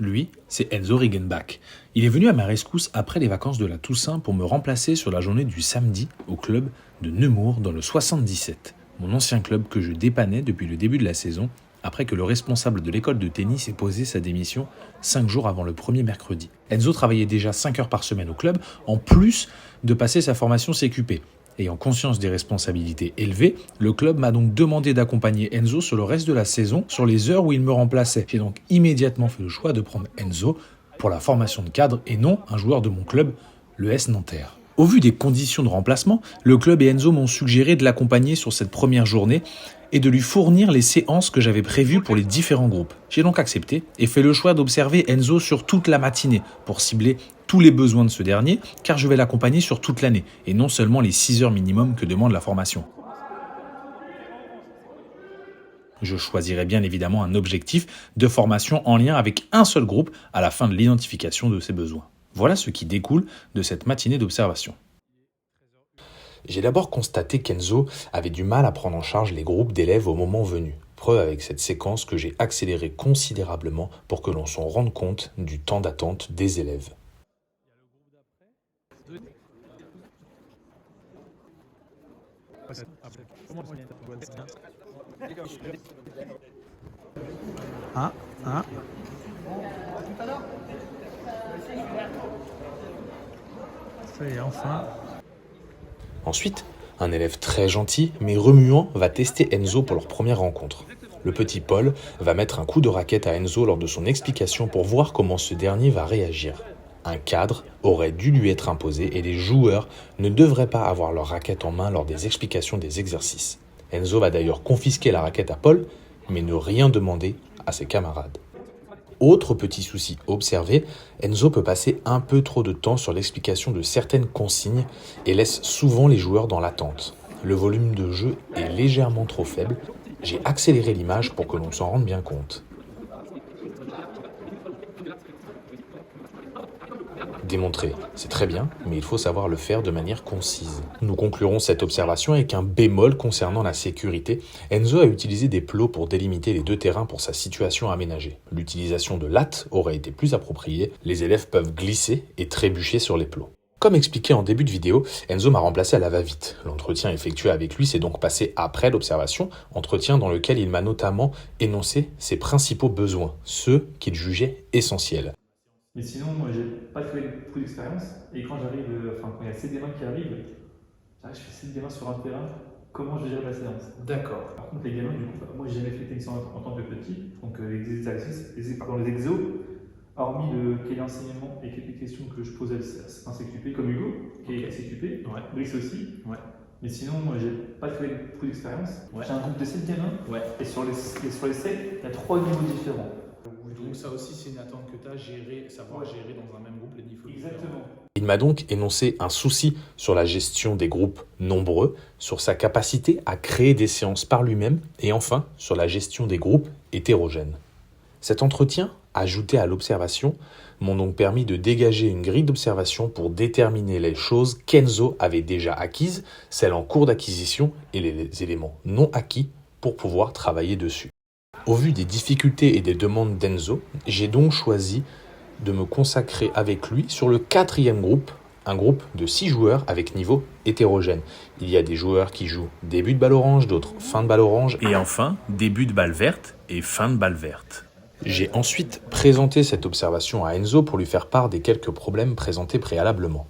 Lui, c'est Enzo Riggenbach. Il est venu à ma rescousse après les vacances de la Toussaint pour me remplacer sur la journée du samedi au club de Nemours dans le 77, mon ancien club que je dépannais depuis le début de la saison, après que le responsable de l'école de tennis ait posé sa démission 5 jours avant le premier mercredi. Enzo travaillait déjà 5 heures par semaine au club, en plus de passer sa formation CQP. Ayant conscience des responsabilités élevées, le club m'a donc demandé d'accompagner Enzo sur le reste de la saison, sur les heures où il me remplaçait. J'ai donc immédiatement fait le choix de prendre Enzo pour la formation de cadre et non un joueur de mon club, le S Nanterre. Au vu des conditions de remplacement, le club et Enzo m'ont suggéré de l'accompagner sur cette première journée et de lui fournir les séances que j'avais prévues pour les différents groupes. J'ai donc accepté et fait le choix d'observer Enzo sur toute la matinée pour cibler tous les besoins de ce dernier, car je vais l'accompagner sur toute l'année et non seulement les 6 heures minimum que demande la formation. Je choisirai bien évidemment un objectif de formation en lien avec un seul groupe à la fin de l'identification de ses besoins. Voilà ce qui découle de cette matinée d'observation. J'ai d'abord constaté qu'Enzo avait du mal à prendre en charge les groupes d'élèves au moment venu. Preuve avec cette séquence que j'ai accéléré considérablement pour que l'on s'en rende compte du temps d'attente des élèves. Ça y est, enfin. Ensuite, un élève très gentil mais remuant va tester Enzo pour leur première rencontre. Le petit Paul va mettre un coup de raquette à Enzo lors de son explication pour voir comment ce dernier va réagir. Un cadre aurait dû lui être imposé et les joueurs ne devraient pas avoir leur raquette en main lors des explications des exercices. Enzo va d'ailleurs confisquer la raquette à Paul, mais ne rien demander à ses camarades. Autre petit souci observé, Enzo peut passer un peu trop de temps sur l'explication de certaines consignes et laisse souvent les joueurs dans l'attente. Le volume de jeu est légèrement trop faible. J'ai accéléré l'image pour que l'on s'en rende bien compte. Démontrer, c'est très bien, mais il faut savoir le faire de manière concise. Nous conclurons cette observation avec un bémol concernant la sécurité. Enzo a utilisé des plots pour délimiter les deux terrains pour sa situation aménagée. L'utilisation de lattes aurait été plus appropriée. Les élèves peuvent glisser et trébucher sur les plots. Comme expliqué en début de vidéo, Enzo m'a remplacé à la va-vite. L'entretien effectué avec lui s'est donc passé après l'observation, entretien dans lequel il m'a notamment énoncé ses principaux besoins, ceux qu'il jugeait essentiels. Mais sinon, moi, j'ai pas trouvé beaucoup d'expérience. Et quand j'arrive, quand il y a 7 gamins qui arrivent, je fais 7 gamins sur un terrain, comment je gère la séance? D'accord. Par contre, les gamins, du coup, moi, j'ai jamais fait de tennis en tant que petit. Donc, les exercices, les exos, hormis quel enseignement et quelques questions que je posais à certains CQP, comme Hugo, qui est CQP, Ouais. Brice aussi. Ouais. Mais sinon, moi, j'ai pas trouvé beaucoup d'expérience. Ouais. J'ai un groupe de 7 gamins. Ouais. Et sur les 7, il y a 3 niveaux différents. Donc ça aussi, c'est une attente que tu as, savoir gérer dans un même groupe les niveaux. Exactement. Il m'a donc énoncé un souci sur la gestion des groupes nombreux, sur sa capacité à créer des séances par lui-même et enfin sur la gestion des groupes hétérogènes. Cet entretien, ajouté à l'observation, m'ont donc permis de dégager une grille d'observation pour déterminer les choses qu'Enzo avait déjà acquises, celles en cours d'acquisition et les éléments non acquis pour pouvoir travailler dessus. Au vu des difficultés et des demandes d'Enzo, j'ai donc choisi de me consacrer avec lui sur le 4e groupe, un groupe de 6 joueurs avec niveau hétérogène. Il y a des joueurs qui jouent début de balle orange, d'autres fin de balle orange, et enfin début de balle verte et fin de balle verte. J'ai ensuite présenté cette observation à Enzo pour lui faire part des quelques problèmes présentés préalablement.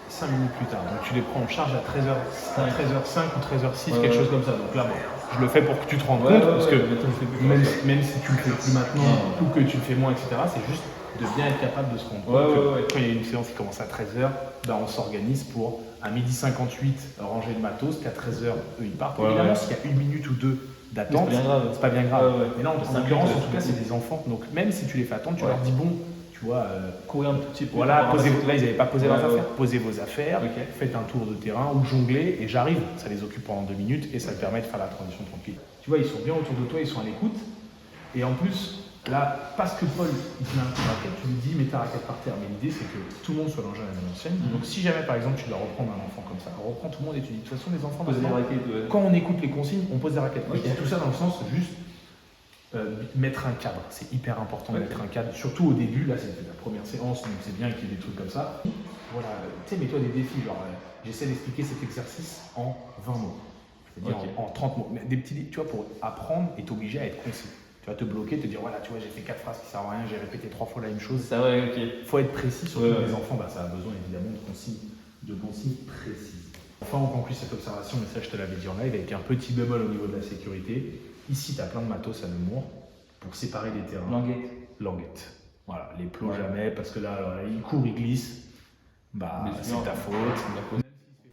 5 minutes plus tard, donc tu les prends en charge à 13h05 ou 13h06, quelque chose comme ça. Donc là, bon, je le fais pour que tu te rendes compte, parce que même si tu le fais plus maintenant ou que tu le fais moins, etc., c'est juste de bien être capable de se rendre compte que quand il y a une séance qui commence à 13h, on s'organise pour à 12h58 ranger le matos, qu'à 13h, eux ils partent. Évidemment, s'il y a 1 minute ou 2 d'attente, c'est pas bien grave. Mais là, en l'occurrence, en tout cas, c'est des enfants. Donc même si tu les fais attendre, tu leur dis bon, tu vois, Courir un tout petit peu. voilà, là ils n'avaient pas posé leurs affaires. Posez vos affaires, faites un tour de terrain ou jonglez et j'arrive. Ça les occupe pendant 2 minutes et ça te permet de faire la transition tranquille. Tu vois, ils sont bien autour de toi, ils sont à l'écoute. Et en plus, là, parce que Paul, il te met un coup de raquette, tu lui dis mets ta raquette par terre. Mais l'idée, c'est que tout le monde soit longé à la même enseigne. Donc si jamais, par exemple, tu dois reprendre un enfant comme ça, reprends tout le monde et tu dis de toute façon, les enfants, quand on écoute les consignes, on pose des raquettes. Et tout ça dans le sens juste Mettre un cadre, c'est hyper important de mettre un cadre, surtout au début, là c'est la première séance, donc c'est bien qu'il y ait des trucs comme ça. Voilà, tu sais, mets-toi des défis, genre j'essaie d'expliquer cet exercice en 20 mots, c'est-à-dire en 30 mots. Mais des petits, tu vois, pour apprendre, et t'obliger à être concis. Tu vas te bloquer, te dire voilà, tu vois, j'ai fait 4 phrases qui servent à rien, j'ai répété 3 fois la même chose. Ça, ouais, ok. Faut être précis, surtout les enfants, ça a besoin évidemment de consignes précises. Enfin, on conclut cette observation, mais ça je te l'avais dit en live, avec un petit bémol au niveau de la sécurité. Ici, tu as plein de matos à Nemours pour séparer les terrains. Languette. Voilà, les plots jamais, parce que là, il court, il glisse. C'est ta faute.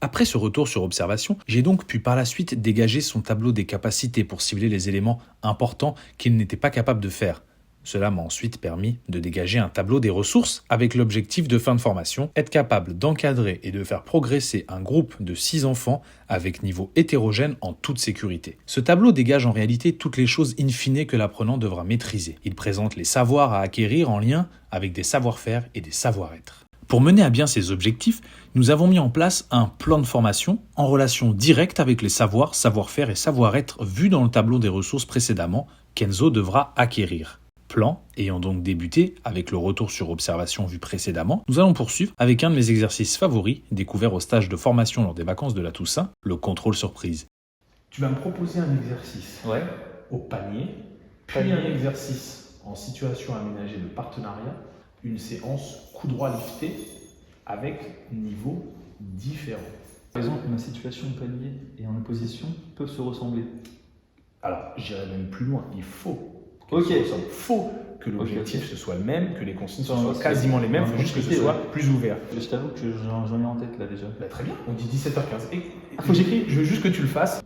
Après ce retour sur observation, j'ai donc pu par la suite dégager son tableau des capacités pour cibler les éléments importants qu'il n'était pas capable de faire. Cela m'a ensuite permis de dégager un tableau des ressources avec l'objectif de fin de formation, être capable d'encadrer et de faire progresser un groupe de 6 enfants avec niveau hétérogène en toute sécurité. Ce tableau dégage en réalité toutes les choses in fine que l'apprenant devra maîtriser. Il présente les savoirs à acquérir en lien avec des savoir-faire et des savoir-être. Pour mener à bien ces objectifs, nous avons mis en place un plan de formation en relation directe avec les savoirs, savoir-faire et savoir-être vus dans le tableau des ressources précédemment qu'Enzo devra acquérir. Plan ayant donc débuté avec le retour sur observation vu précédemment, nous allons poursuivre avec un de mes exercices favoris découvert au stage de formation lors des vacances de la Toussaint, le contrôle surprise. Tu vas me proposer un exercice au panier, puis un exercice en situation aménagée de partenariat, une séance coup droit lifté avec niveau différent. Par exemple, ma situation au panier et en opposition peuvent se ressembler. Alors, j'irai même plus loin, il faut. Faut que l'objectif ce soit le même, que les consignes soient quasiment les mêmes, il faut juste que ce soit plus ouvert. Je t'avoue que j'en ai en tête là déjà. Très bien, on dit 17h15. Faut que j'écris, je veux juste que tu le fasses.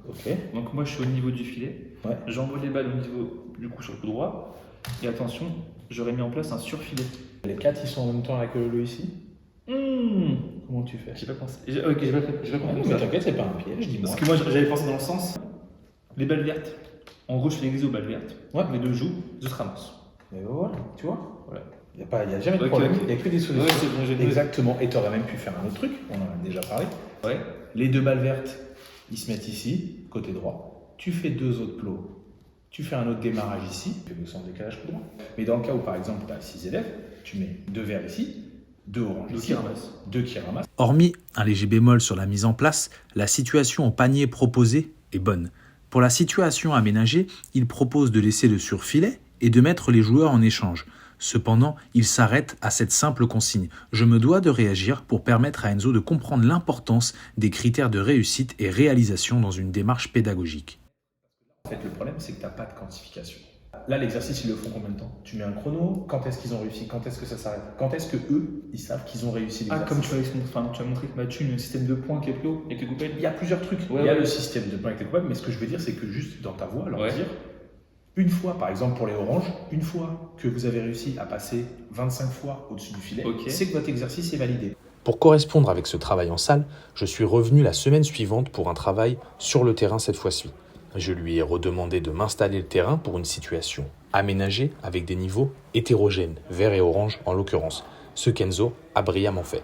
Donc moi je suis au niveau du filet, j'envoie les balles au niveau du coup sur le coup droit, et attention, j'aurais mis en place un surfilet. Les 4 ils sont en même temps avec le ici. Comment tu fais? J'ai pas pensé. J'ai pas compris. Mais t'inquiète, c'est pas un piège, dis-moi. Parce que moi j'avais pensé dans le sens, les balles vertes. En gros, je fais l'exo balles vertes. Les deux joues, je se ramasse. Et voilà, tu vois. Voilà. Il n'y a jamais de problème, il n'y a que des solutions. Exactement, et tu aurais même pu faire un autre truc, on en a déjà parlé. Les 2 balles vertes, ils se mettent ici, côté droit. Tu fais 2 autres plots, tu fais un autre démarrage ici, tu fais le sens décalage coup droit. Mais dans le cas où par exemple tu as 6 élèves, tu mets 2 verts ici, 2 oranges ici, 2 qui ramassent. Hormis un léger bémol sur la mise en place, la situation en panier proposée est bonne. Pour la situation aménagée, il propose de laisser le surfilet et de mettre les joueurs en échange. Cependant, il s'arrête à cette simple consigne. Je me dois de réagir pour permettre à Enzo de comprendre l'importance des critères de réussite et réalisation dans une démarche pédagogique. En fait, le problème, c'est que tu n'as pas de quantification. Là, l'exercice, ils le font combien de temps? Tu mets un chrono, quand est-ce qu'ils ont réussi? Quand est-ce que ça s'arrête? Quand est-ce que eux, ils savent qu'ils ont réussi l'exercice? Comme tu as montré que Mathieu a un système de points avec les coupettes. Il y a plusieurs trucs. Il y a le système de points avec les coupettes, mais ce que je veux dire, c'est que juste dans ta voix, leur dire, une fois, par exemple pour les oranges, une fois que vous avez réussi à passer 25 fois au-dessus du filet, c'est que votre exercice est validé. Pour correspondre avec ce travail en salle, je suis revenu la semaine suivante pour un travail sur le terrain cette fois-ci. Je lui ai redemandé de m'installer le terrain pour une situation aménagée avec des niveaux hétérogènes, vert et orange en l'occurrence, ce qu'Enzo a brillamment fait.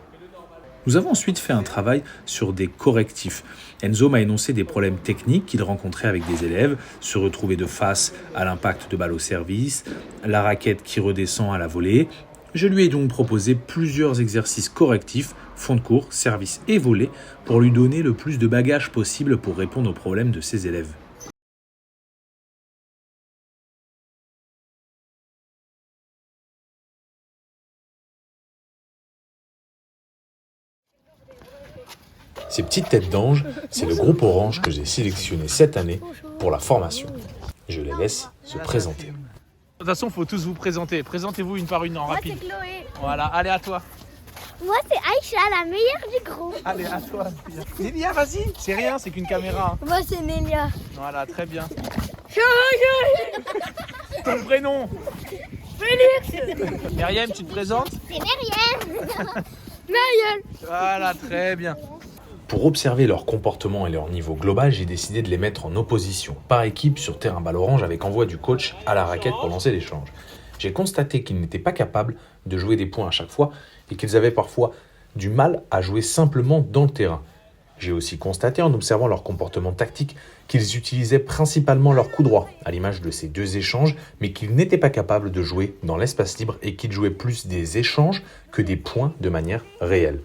Nous avons ensuite fait un travail sur des correctifs. Enzo m'a énoncé des problèmes techniques qu'il rencontrait avec des élèves, se retrouver de face à l'impact de balle au service, la raquette qui redescend à la volée. Je lui ai donc proposé plusieurs exercices correctifs, fond de cours, service et volée, pour lui donner le plus de bagages possible pour répondre aux problèmes de ses élèves. Ces petites têtes d'ange, c'est le groupe orange que j'ai sélectionné cette année pour la formation. Je les laisse se présenter. De toute façon, il faut tous vous présenter. Présentez-vous une par une en rapide. Moi, c'est Chloé. Voilà, allez à toi. Moi, c'est Aïcha, la meilleure du groupe. Allez à toi. Nélia, vas-y. C'est rien, c'est qu'une caméra. Moi, c'est Nélia. Voilà, très bien. Ton prénom? Félix. Myriam, tu te présentes? C'est Myriam. Myriam. Voilà, très bien. Pour observer leur comportement et leur niveau global, j'ai décidé de les mettre en opposition, par équipe sur terrain balle orange avec envoi du coach à la raquette pour lancer l'échange. J'ai constaté qu'ils n'étaient pas capables de jouer des points à chaque fois et qu'ils avaient parfois du mal à jouer simplement dans le terrain. J'ai aussi constaté en observant leur comportement tactique qu'ils utilisaient principalement leur coup droit, à l'image de ces deux échanges, mais qu'ils n'étaient pas capables de jouer dans l'espace libre et qu'ils jouaient plus des échanges que des points de manière réelle.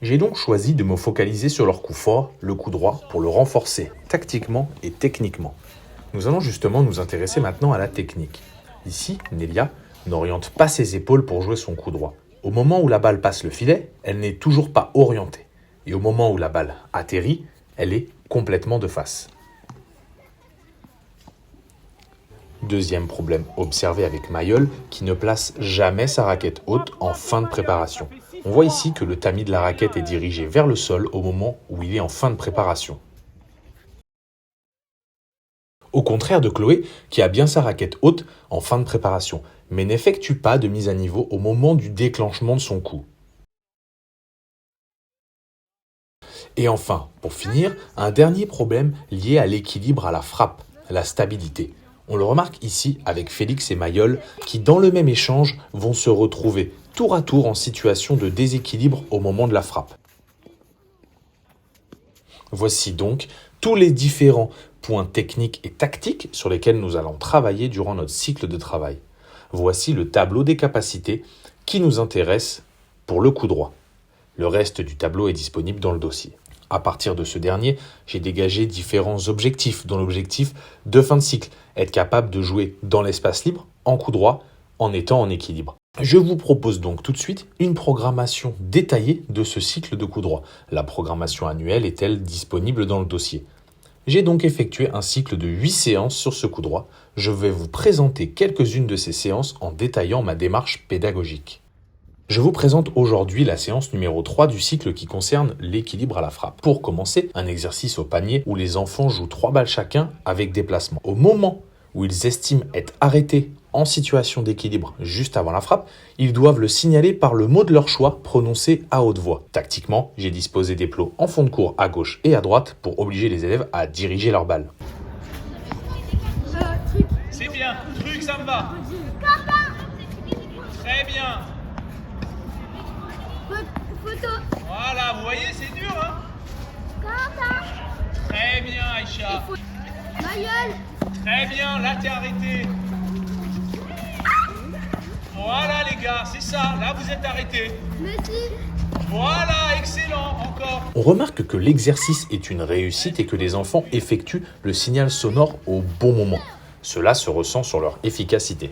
J'ai donc choisi de me focaliser sur leur coup fort, le coup droit, pour le renforcer tactiquement et techniquement. Nous allons justement nous intéresser maintenant à la technique. Ici, Nelia n'oriente pas ses épaules pour jouer son coup droit. Au moment où la balle passe le filet, elle n'est toujours pas orientée. Et au moment où la balle atterrit, elle est complètement de face. Deuxième problème observé avec Mayol, qui ne place jamais sa raquette haute en fin de préparation. On voit ici que le tamis de la raquette est dirigé vers le sol au moment où il est en fin de préparation. Au contraire de Chloé, qui a bien sa raquette haute en fin de préparation, mais n'effectue pas de mise à niveau au moment du déclenchement de son coup. Et enfin, pour finir, un dernier problème lié à l'équilibre à la frappe, la stabilité. On le remarque ici avec Félix et Mayol qui, dans le même échange, vont se retrouver tour à tour en situation de déséquilibre au moment de la frappe. Voici donc tous les différents points techniques et tactiques sur lesquels nous allons travailler durant notre cycle de travail. Voici le tableau des capacités qui nous intéresse pour le coup droit. Le reste du tableau est disponible dans le dossier. À partir de ce dernier, j'ai dégagé différents objectifs, dont l'objectif de fin de cycle, être capable de jouer dans l'espace libre, en coup droit, en étant en équilibre. Je vous propose donc tout de suite une programmation détaillée de ce cycle de coup droit. La programmation annuelle est-elle disponible dans le dossier? J'ai donc effectué un cycle de 8 séances sur ce coup droit. Je vais vous présenter quelques-unes de ces séances en détaillant ma démarche pédagogique. Je vous présente aujourd'hui la séance numéro 3 du cycle qui concerne l'équilibre à la frappe. Pour commencer, un exercice au panier où les enfants jouent 3 balles chacun avec déplacement. Au moment où ils estiment être arrêtés en situation d'équilibre juste avant la frappe, ils doivent le signaler par le mot de leur choix prononcé à haute voix. Tactiquement, j'ai disposé des plots en fond de cours à gauche et à droite pour obliger les élèves à diriger leur balle. C'est bien, truc, ça me va. Très bien. Photo. Voilà, vous voyez, c'est dur, hein? Très bien, Aïcha. Mayol. Très bien, là, t'es arrêté. Voilà, les gars, c'est ça. Là, vous êtes arrêtés. Merci. Voilà, excellent, encore. On remarque que l'exercice est une réussite et que les enfants effectuent le signal sonore au bon moment. Cela se ressent sur leur efficacité.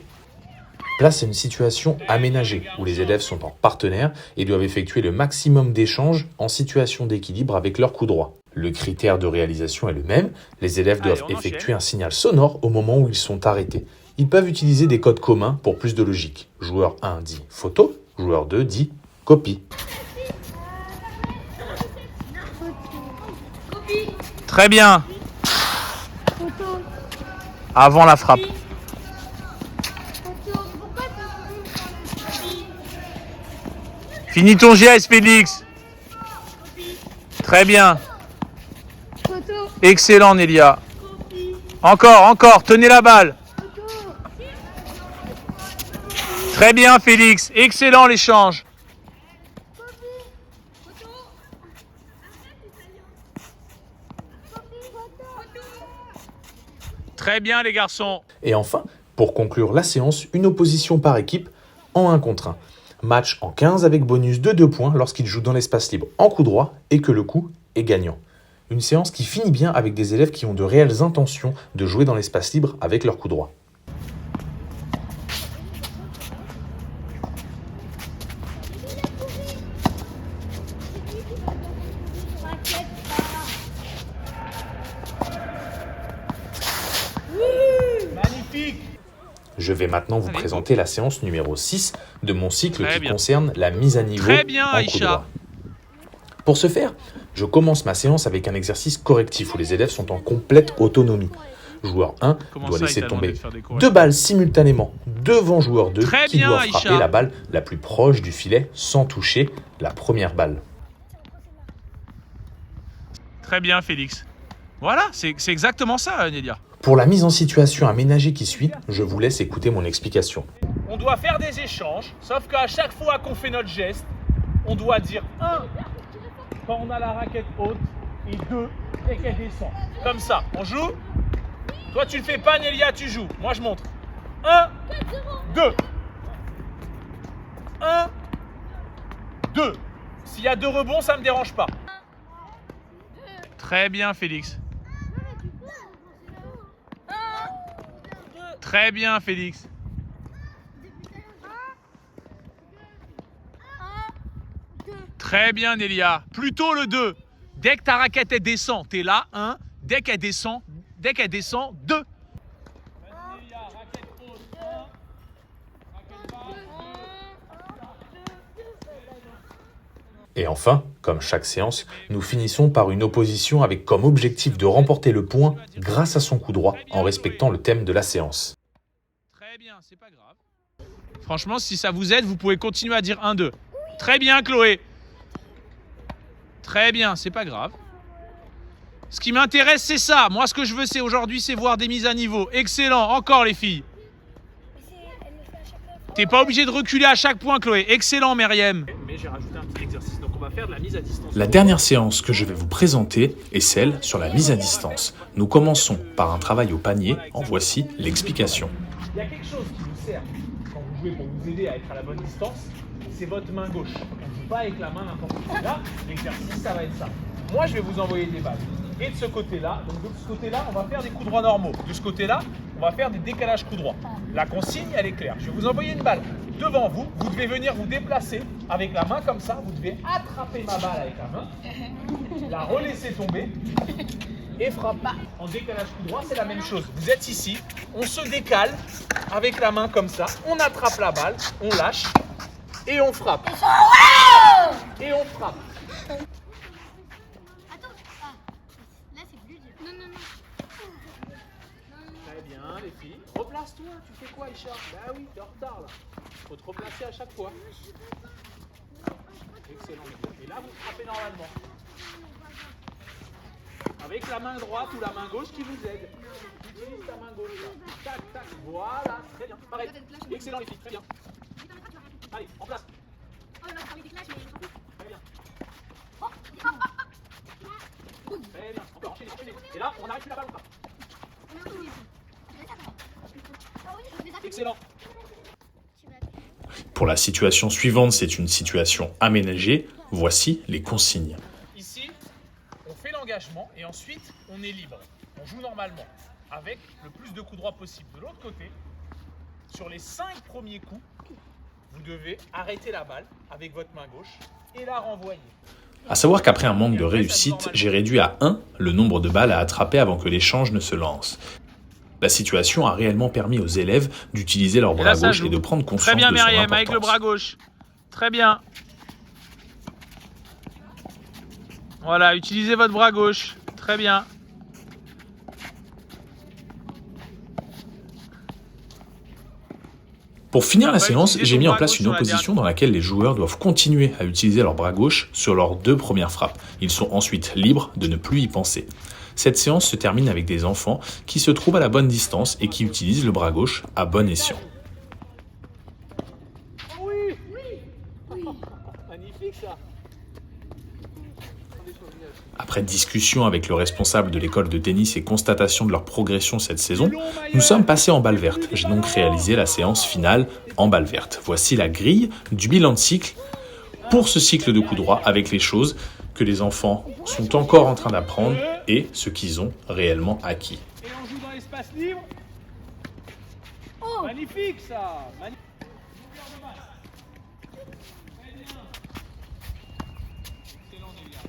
Place à une situation aménagée où les élèves sont en partenaire et doivent effectuer le maximum d'échanges en situation d'équilibre avec leur coup droit. Le critère de réalisation est le même, les élèves doivent effectuer un signal sonore au moment où ils sont arrêtés. Ils peuvent utiliser des codes communs pour plus de logique. Joueur 1 dit photo, joueur 2 dit copie. Très bien. Photo. Avant la frappe. Photo. Pourquoi Finis ton geste, Félix. Très bien. Photo. Excellent, Nelia. Encore, tenez la balle. Très bien, Félix. Excellent l'échange. Très bien, les garçons. Et enfin, pour conclure la séance, une opposition par équipe en 1 contre 1. Match en 15 avec bonus de 2 points lorsqu'ils jouent dans l'espace libre en coup droit et que le coup est gagnant. Une séance qui finit bien avec des élèves qui ont de réelles intentions de jouer dans l'espace libre avec leur coup droit. Magnifique. Je vais maintenant vous présenter la séance numéro 6 de mon cycle Très qui bien. concerne la mise à niveau Très bien, en coup Aïcha. droit. Pour ce faire, je commence ma séance avec un exercice correctif où les élèves sont en complète autonomie. Joueur 1 Comment doit ça, laisser il t'a demandé tomber de faire des 2 correctifs balles simultanément devant joueur 2 Très qui bien, doit Aïcha. frapper la balle la plus proche du filet sans toucher la première balle. Très bien, Félix. Voilà, c'est exactement ça, Nelia. Pour la mise en situation aménagée qui suit, je vous laisse écouter mon explication. On doit faire des échanges, sauf qu'à chaque fois qu'on fait notre geste, on doit dire 1, quand on a la raquette haute et 2 dès qu'elle descend. Comme ça, on joue. Toi tu le fais pas Nélia, tu joues. Moi je montre. 1, 2. 1, 2. S'il y a 2 rebonds, ça me dérange pas. Très bien Félix. Très bien Félix. Très bien Nélia. Plutôt le 2. Dès que ta raquette elle descend, t'es là, 1. Dès qu'elle descend, 2. Et enfin, comme chaque séance, nous finissons par une opposition avec comme objectif de remporter le point grâce à son coup droit en respectant le thème de la séance. Très bien, c'est pas grave. Franchement, si ça vous aide, vous pouvez continuer à dire 1-2. Très bien Chloé. Très bien, c'est pas grave. Ce qui m'intéresse, c'est ça. Moi, ce que je veux, c'est aujourd'hui, c'est voir des mises à niveau. Excellent, encore les filles. T'es pas obligé de reculer à chaque point, Chloé. Excellent, Meriem. Mais j'ai rajouté un petit exercice, donc on va faire de la mise à distance. La dernière séance que je vais vous présenter est celle sur la mise à distance. Nous commençons par un travail au panier. En voici l'explication. Il y a quelque chose qui vous sert quand vous jouez pour vous aider à être à la bonne distance, c'est votre main gauche. On ne joue pas avec la main n'importe où. Là, l'exercice, ça va être ça. Moi, je vais vous envoyer des balles. Et de ce côté-là, donc de ce côté-là, on va faire des coups droits normaux. De ce côté-là, on va faire des décalages coups droits. La consigne, elle est claire. Je vais vous envoyer une balle devant vous. Vous devez venir vous déplacer avec la main comme ça. Vous devez attraper ma balle avec la main, la relaisser tomber et frapper. En décalage coup droit, c'est la même chose. Vous êtes ici, on se décale avec la main comme ça. On attrape la balle, on lâche et on frappe. Et on frappe. Très bien, les filles. Replace-toi, tu fais quoi, Isha? Bah oui, t'es en retard là. Faut te replacer à chaque fois. Excellent. Et là, vous frappez normalement. Avec la main droite ou la main gauche qui vous aide. Utilise ta main gauche là. Tac, tac. Voilà, très bien. Pareil. Excellent, les filles, très bien. Allez, en place. Très bien. Très bien. Encore, enchaînez, enchaînez. Et là, on arrête plus la balle, on frappe. Excellent. Pour la situation suivante, c'est une situation aménagée. Voici les consignes. Ici, on fait l'engagement et ensuite, on est libre. On joue normalement avec le plus de coups droits possible. De l'autre côté, sur les 5 premiers coups, vous devez arrêter la balle avec votre main gauche et la renvoyer. À savoir qu'après un manque de réussite, j'ai réduit à 1 le nombre de balles à attraper avant que l'échange ne se lance. La situation a réellement permis aux élèves d'utiliser leur bras gauche et de prendre conscience Très bien, de son Meriem, importance. avec le bras gauche. Très bien. Voilà, utilisez votre bras gauche. Très bien. Pour finir la Après, séance, utilisez j'ai ton mis en bras place gauche une sur la opposition dans laquelle les joueurs doivent continuer à utiliser leur bras gauche sur leurs 2 premières frappes. Ils sont ensuite libres de ne plus y penser. Cette séance se termine avec des enfants qui se trouvent à la bonne distance et qui utilisent le bras gauche à bon escient. Oui. Magnifique ça. Après discussion avec le responsable de l'école de tennis et constatation de leur progression cette saison, nous sommes passés en balle verte. J'ai donc réalisé la séance finale en balle verte. Voici la grille du bilan de cycle pour ce cycle de coups droits avec les choses que les enfants sont encore en train d'apprendre et ce qu'ils ont réellement acquis. Et on joue dans l'espace libre. Magnifique ça. Magnifique. Très bien. Excellent, Nélia.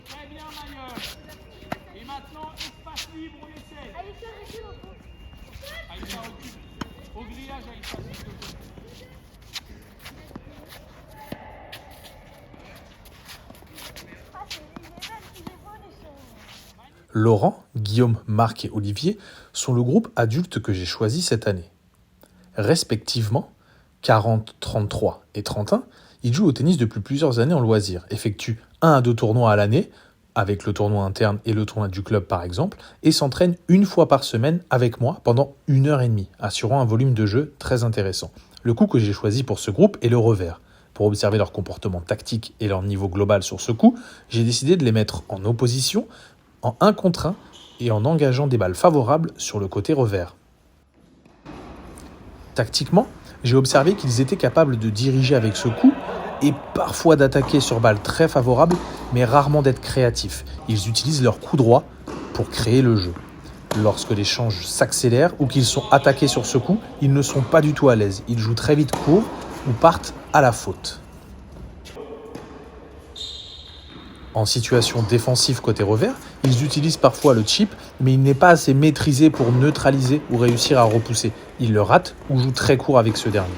Très bien, Mailleul. Et maintenant, espace libre, on essaie. Aïcha, recule. Au grillage, Aïcha, s'il te plaît. Laurent, Guillaume, Marc et Olivier sont le groupe adulte que j'ai choisi cette année. Respectivement, 40, 33 et 31, ils jouent au tennis depuis plusieurs années en loisir, effectuent 1 à 2 tournois à l'année, avec le tournoi interne et le tournoi du club par exemple, et s'entraînent 1 fois par semaine avec moi pendant 1h30, assurant un volume de jeu très intéressant. Le coup que j'ai choisi pour ce groupe est le revers. Pour observer leur comportement tactique et leur niveau global sur ce coup, j'ai décidé de les mettre en opposition, en 1 contre 1 et en engageant des balles favorables sur le côté revers. Tactiquement, j'ai observé qu'ils étaient capables de diriger avec ce coup et parfois d'attaquer sur balles très favorables, mais rarement d'être créatifs. Ils utilisent leur coup droit pour créer le jeu. Lorsque l'échange s'accélère ou qu'ils sont attaqués sur ce coup, ils ne sont pas du tout à l'aise. Ils jouent très vite court ou partent à la faute. En situation défensive côté revers, ils utilisent parfois le chip, mais il n'est pas assez maîtrisé pour neutraliser ou réussir à repousser. Ils le ratent ou jouent très court avec ce dernier.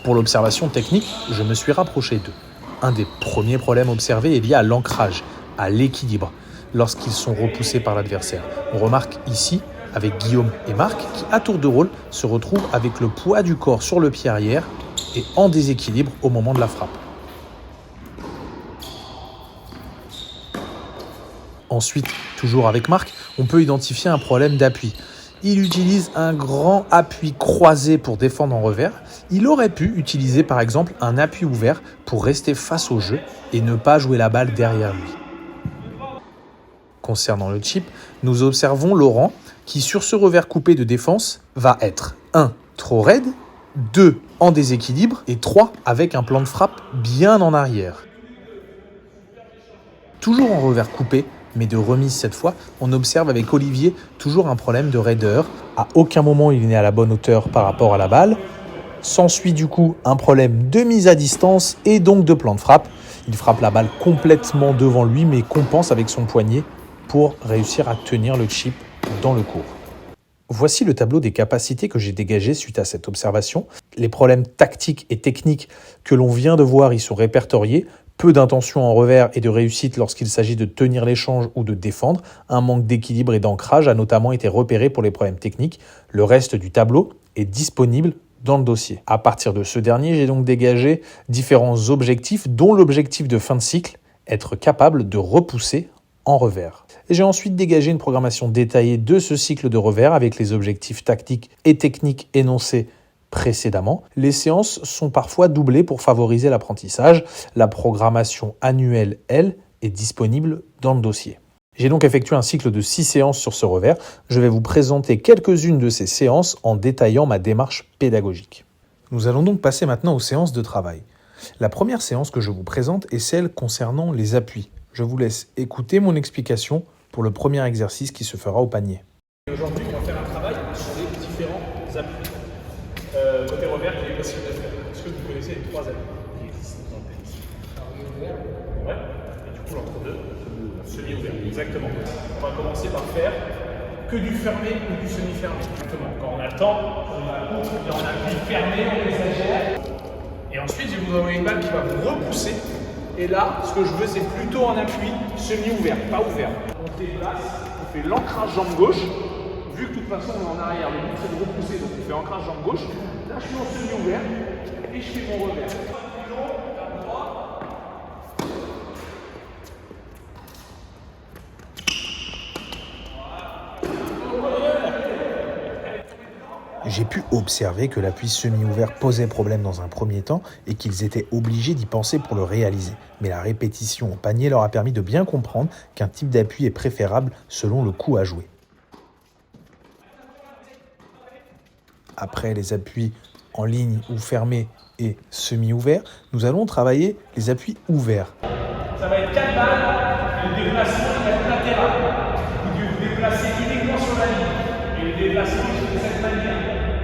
Pour l'observation technique, je me suis rapproché d'eux. Un des premiers problèmes observés est lié à l'ancrage, à l'équilibre, lorsqu'ils sont repoussés par l'adversaire. On remarque ici, avec Guillaume et Marc, qui à tour de rôle se retrouvent avec le poids du corps sur le pied arrière et en déséquilibre au moment de la frappe. Ensuite, toujours avec Marc, on peut identifier un problème d'appui. Il utilise un grand appui croisé pour défendre en revers. Il aurait pu utiliser par exemple un appui ouvert pour rester face au jeu et ne pas jouer la balle derrière lui. Concernant le chip, nous observons Laurent qui sur ce revers coupé de défense va être 1. Trop raide, 2. En déséquilibre et 3. Avec un plan de frappe bien en arrière. Toujours en revers coupé, mais de remise cette fois, on observe avec Olivier toujours un problème de raideur. À aucun moment il n'est à la bonne hauteur par rapport à la balle. S'ensuit du coup un problème de mise à distance et donc de plan de frappe. Il frappe la balle complètement devant lui mais compense avec son poignet pour réussir à tenir le chip dans le court. Voici le tableau des capacités que j'ai dégagées suite à cette observation. Les problèmes tactiques et techniques que l'on vient de voir y sont répertoriés. Peu d'intention en revers et de réussite lorsqu'il s'agit de tenir l'échange ou de défendre. Un manque d'équilibre et d'ancrage a notamment été repéré pour les problèmes techniques. Le reste du tableau est disponible dans le dossier. À partir de ce dernier, j'ai donc dégagé différents objectifs, dont l'objectif de fin de cycle, être capable de repousser en revers. Et j'ai ensuite dégagé une programmation détaillée de ce cycle de revers avec les objectifs tactiques et techniques énoncés précédemment. Les séances sont parfois doublées pour favoriser l'apprentissage. La programmation annuelle, elle, est disponible dans le dossier. J'ai donc effectué un cycle de 6 séances sur ce revers. Je vais vous présenter quelques-unes de ces séances en détaillant ma démarche pédagogique. Nous allons donc passer maintenant aux séances de travail. La première séance que je vous présente est celle concernant les appuis. Je vous laisse écouter mon explication pour le premier exercice qui se fera au panier. Aujourd'hui, on va faire un travail sur les différents appuis. Côté revers, il est possible de faire. Est-ce que vous connaissez les 3 appuis qui existent dans le tennis? Ouais. Et du coup, l'entre-deux, semi-ouvert. Exactement. On va commencer par faire que du fermé ou du semi-fermé. Exactement. Quand on attend, on a un appui fermé, on exagère. Et ensuite, je vais vous envoyer une balle qui va vous repousser. Et là, ce que je veux, c'est plutôt un appui semi-ouvert, pas ouvert. On déplace, on fait l'ancrage jambe gauche. Vu que de toute façon on est en arrière, le but c'est de repousser, donc on fait ancrage jambe gauche. Là je suis en semi-ouvert et je fais mon revers. J'ai pu observer que l'appui semi-ouvert posait problème dans un premier temps et qu'ils étaient obligés d'y penser pour le réaliser. Mais la répétition au panier leur a permis de bien comprendre qu'un type d'appui est préférable selon le coup à jouer. Après les appuis en ligne ou fermés et semi-ouverts, nous allons travailler les appuis ouverts. Ça va être 4 balles, le déplacement va être latéral. Vous déplacez uniquement sur la ligne. Et le déplacement, c'est de cette manière.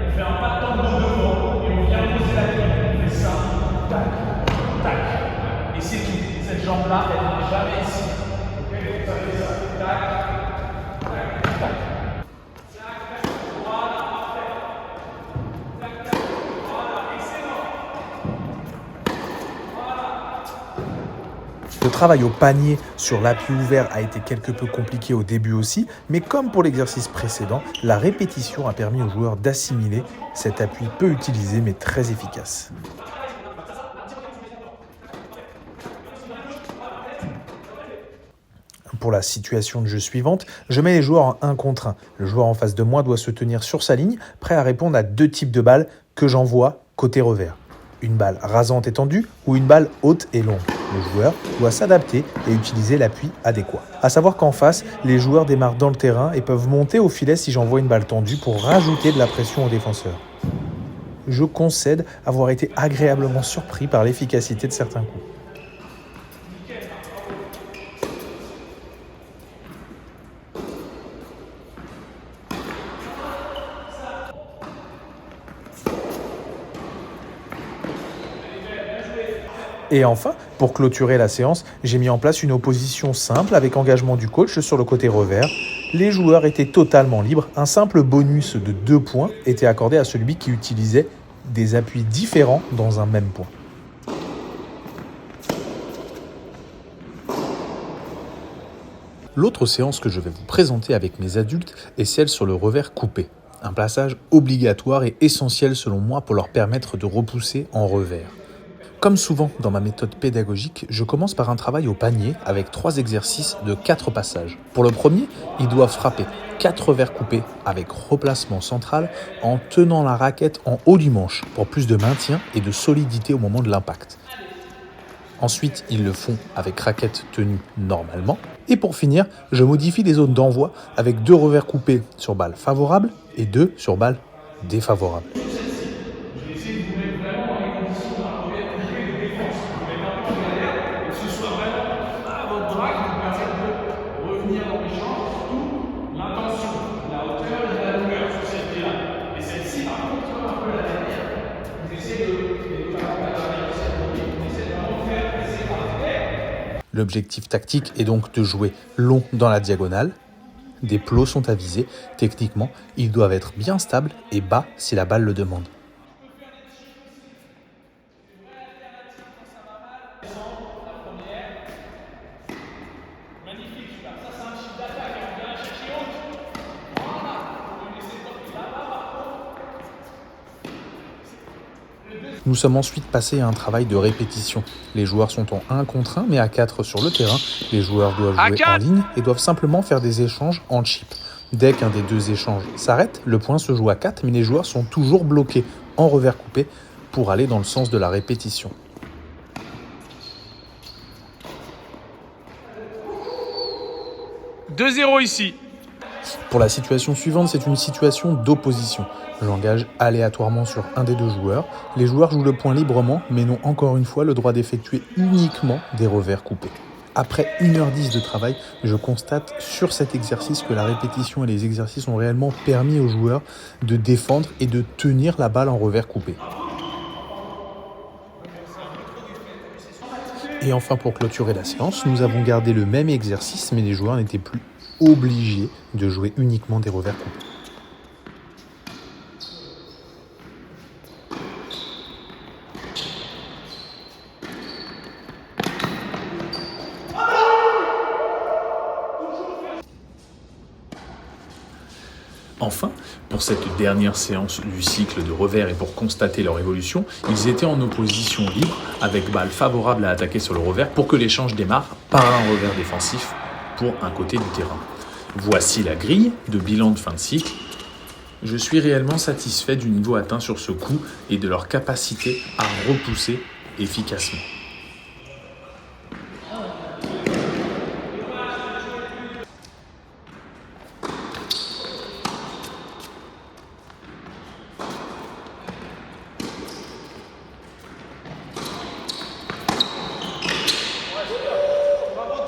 On fait un pas de tambour devant et on vient poser la ligne. On fait ça, tac, tac. Et c'est tout. Cette jambe-là, elle n'est jamais ici. Ok, donc ça fait ça, tac, tac, tac. Le travail au panier sur l'appui ouvert a été quelque peu compliqué au début aussi, mais comme pour l'exercice précédent, la répétition a permis aux joueurs d'assimiler cet appui peu utilisé mais très efficace. Pour la situation de jeu suivante, je mets les joueurs en 1 contre 1. Le joueur en face de moi doit se tenir sur sa ligne, prêt à répondre à 2 types de balles que j'envoie côté revers. Une balle rasante et tendue ou une balle haute et longue. Le joueur doit s'adapter et utiliser l'appui adéquat. A savoir qu'en face, les joueurs démarrent dans le terrain et peuvent monter au filet si j'envoie une balle tendue pour rajouter de la pression aux défenseurs. Je concède avoir été agréablement surpris par l'efficacité de certains coups. Et enfin, pour clôturer la séance, j'ai mis en place une opposition simple avec engagement du coach sur le côté revers. Les joueurs étaient totalement libres. Un simple bonus de 2 points était accordé à celui qui utilisait des appuis différents dans un même point. L'autre séance que je vais vous présenter avec mes adultes est celle sur le revers coupé. Un passage obligatoire et essentiel selon moi pour leur permettre de repousser en revers. Comme souvent dans ma méthode pédagogique, je commence par un travail au panier avec 3 exercices de 4 passages. Pour le premier, ils doivent frapper 4 revers coupés avec replacement central en tenant la raquette en haut du manche pour plus de maintien et de solidité au moment de l'impact. Ensuite, ils le font avec raquette tenue normalement. Et pour finir, je modifie les zones d'envoi avec 2 revers coupés sur balle favorable et 2 sur balle défavorable. L'objectif tactique est donc de jouer long dans la diagonale. Des plots sont à viser. Techniquement, ils doivent être bien stables et bas si la balle le demande. Nous sommes ensuite passés à un travail de répétition. Les joueurs sont en 1 contre 1, mais à 4 sur le terrain. Les joueurs doivent jouer en ligne et doivent simplement faire des échanges en chip. Dès qu'un des 2 échanges s'arrête, le point se joue à 4, mais les joueurs sont toujours bloqués en revers coupé pour aller dans le sens de la répétition. « 2-0 ici. Pour la situation suivante, c'est une situation d'opposition. J'engage aléatoirement sur un des 2 joueurs. Les joueurs jouent le point librement, mais n'ont encore une fois le droit d'effectuer uniquement des revers coupés. Après 1h10 de travail, je constate sur cet exercice que la répétition et les exercices ont réellement permis aux joueurs de défendre et de tenir la balle en revers coupé. Et enfin, pour clôturer la séance, nous avons gardé le même exercice, mais les joueurs n'étaient plus obligés de jouer uniquement des revers coupés. Enfin, pour cette dernière séance du cycle de revers et pour constater leur évolution, ils étaient en opposition libre avec balle favorable à attaquer sur le revers pour que l'échange démarre par un revers défensif pour un côté du terrain. Voici la grille de bilan de fin de cycle. Je suis réellement satisfait du niveau atteint sur ce coup et de leur capacité à repousser efficacement.